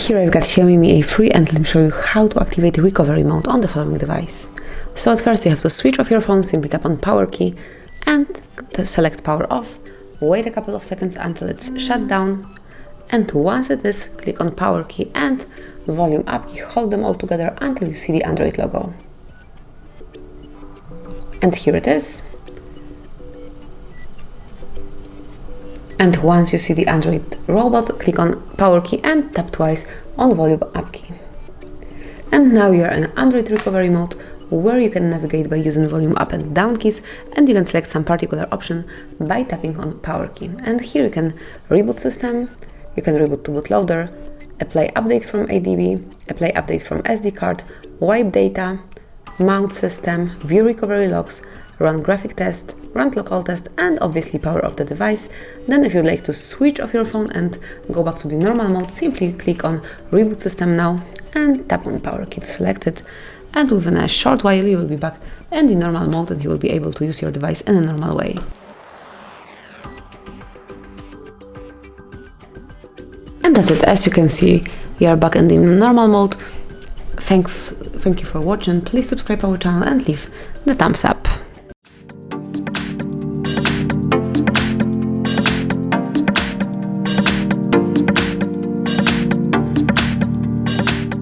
Here I've got Xiaomi Mi A3 and let me show you how to activate recovery mode on the following device. So at first you have to switch off your phone, simply tap on power key and select power off, wait a couple of seconds until it's shut down, and once it is, click on power key and volume up key, hold them all together until you see the Android logo. And here it is. And once you see the Android robot, click on power key and tap twice on volume up key. And now you are in Android recovery mode, where you can navigate by using volume up and down keys, and you can select some particular option by tapping on power key. And here you can reboot system, you can reboot to bootloader, apply update from ADB, apply update from SD card, wipe data, mount system, view recovery logs, run graphic test, run local test, and obviously power off the device. Then if you'd like to switch off your phone and go back to the normal mode, simply click on reboot system now and tap on power key to select it. And within a short while you will be back in the normal mode and you will be able to use your device in a normal way. And that's it. As you can see, we are back in the normal mode. Thank you for watching. Please subscribe our channel and leave the thumbs up.